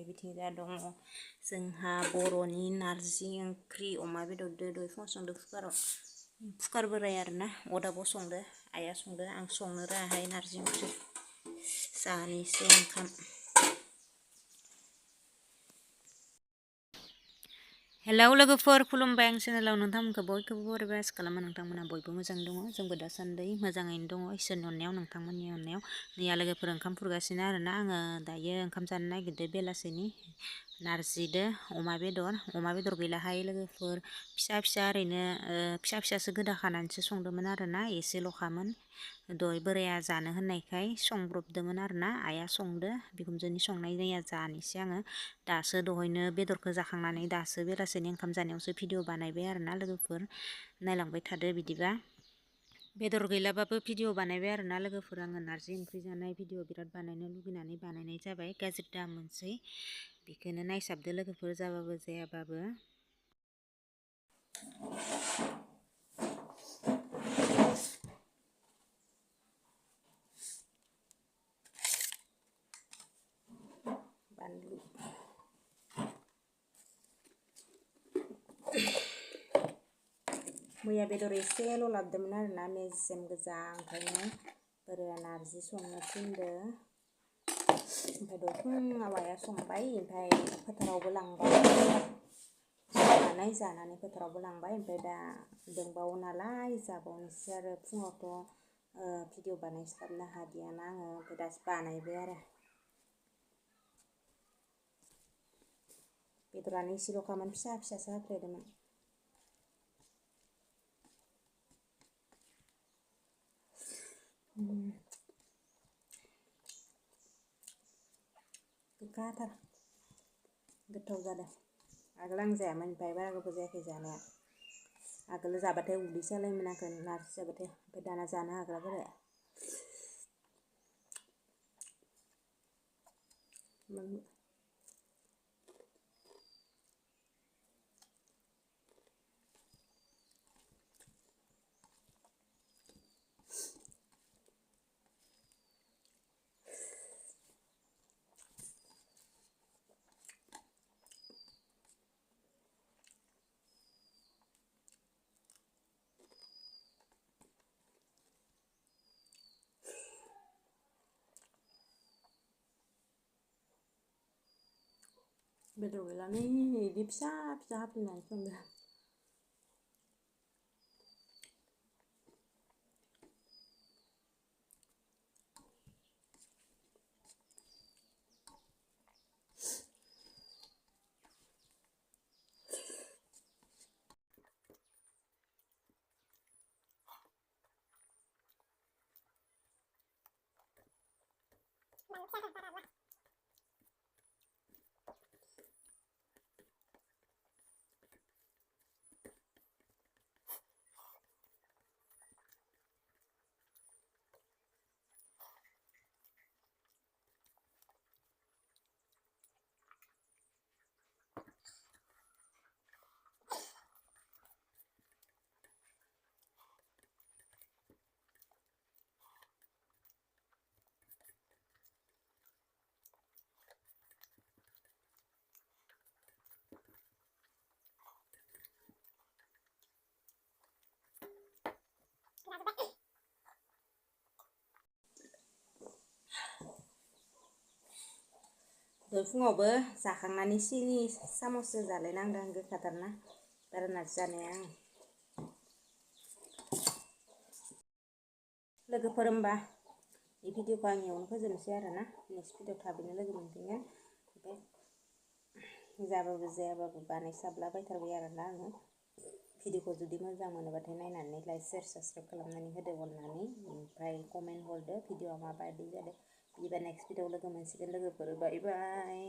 बिथिंजा दङ जोंहा बर'नि नारजि ओंख्रि अमा बेदरदो दहाय फुङाव संदो कुकार बोराय आरोना अदाबाव संदो आइया संदो आं संनो रोङाहाय नारजि ओंख्रि जानोसै ओंखाम। हेलौ लोगोफोर खुलुमबाय आं चेनेलाव नोंथांमोनखौ बयखौबो बरायबाय आसा खालामो नोंथांमोना बयबो मोजां दङ जोंबो दासान्दि मोजाङैनो दङ इसोरनि अननायाव नोंथांमोननि अननायाव नैया लोगोफोर ओंखाम खुरगासिनो आरोना आङो दायो ओंखाम जानो नागिरदो बेलासिनि नारजिदो अमा बेदर गैलाहाय लोगोफोर फिसा ओरैनो फिसा फिसासो गोदाखानानैसो संदोंमोन आरोना एसेल'खामोन दहाय बोराया जानो होननायखाय संब्रबदोंमोन आरोना आइया संदो बिखुनजोनि संनाय नैया जानोसै आङो दासो दहायनो बेदरखौ जाखांनानै दासो बेलासिनि ओंखाम जानायावसो भिडिअ बानायबाय आरोना लोगोफोर नायलांबाय थादो बिदिबा बेदर गैलाबाबो भिडिअ बानायबाय आरोना लोगोफोर आङो नारजि ओंख्रि जानाय भिडिअ बिराद बानायनो लुगैनानै बानायनाय जाबाय गाज्रि दा मोनसै बेखौनो नायसाबदो लोगोफोर जाबाबो जायाबाबो। बानलु मैया बेदर एसेल' लाबोदोंमोन आरोना मेजेम गोजा ओंखायनो बोराया नारजि संनो थिनदो ओमफ्राय दहाय फुङाव आइया संबाय ओमफ्राय फोथारावबो लांबाय जानानै फोथारावबो लांबाय ओमफ्राय दा दंबावो नालाय जाबावनोसै आरो फुङावथ' भिडिअ बानायस्लाबनो हादियाना आङो ओमफ्राय दासो बानायबाय आरो बेदरानो एसेल'खामोन फिसासो हाफ्लेदोंमोन। गोखाथार गोथाव जादों आगोल आं जायामोन ओमफ्राय बारा गोबाव जायाखै जानाया आगोल जाबाथाय उदै सालायोमोन आंखौ नारजि जाबाथाय ओमफ्राय दाना जानो हाग्रा जाबाय। बेदर गैलानो बिदि फिसा हाफ्लेनानै संदों। दहाय फुङावबो जाखांनानै सिनि सामससो जालायनांदों आं गोखाथारना बारा नारजि जानाया आं लोगोफोर होमबा बे भिडिअखौ आं इयावनो फोजोबनोसै आरोना नेक्स्ट भिडिअ थाबैनो लोगो मोनफिनगोन ओमफ्राय जाबाबो जायाबाबो बानायसाबलाबायथारबाय आरोना आङो भिडिअखौ जुदि मोजां मोनोबाथाय नायनानै लाइक शेयार साबसक्राइब खालामनानै होदो अननानै ओमफ्राय कमेन्ट हरदो भिडिअआ माबायदि जादों बिदिबा नेक्स्ट भिडिअआव लोगो मोनसिगोन लोगोफोर बाय बाय।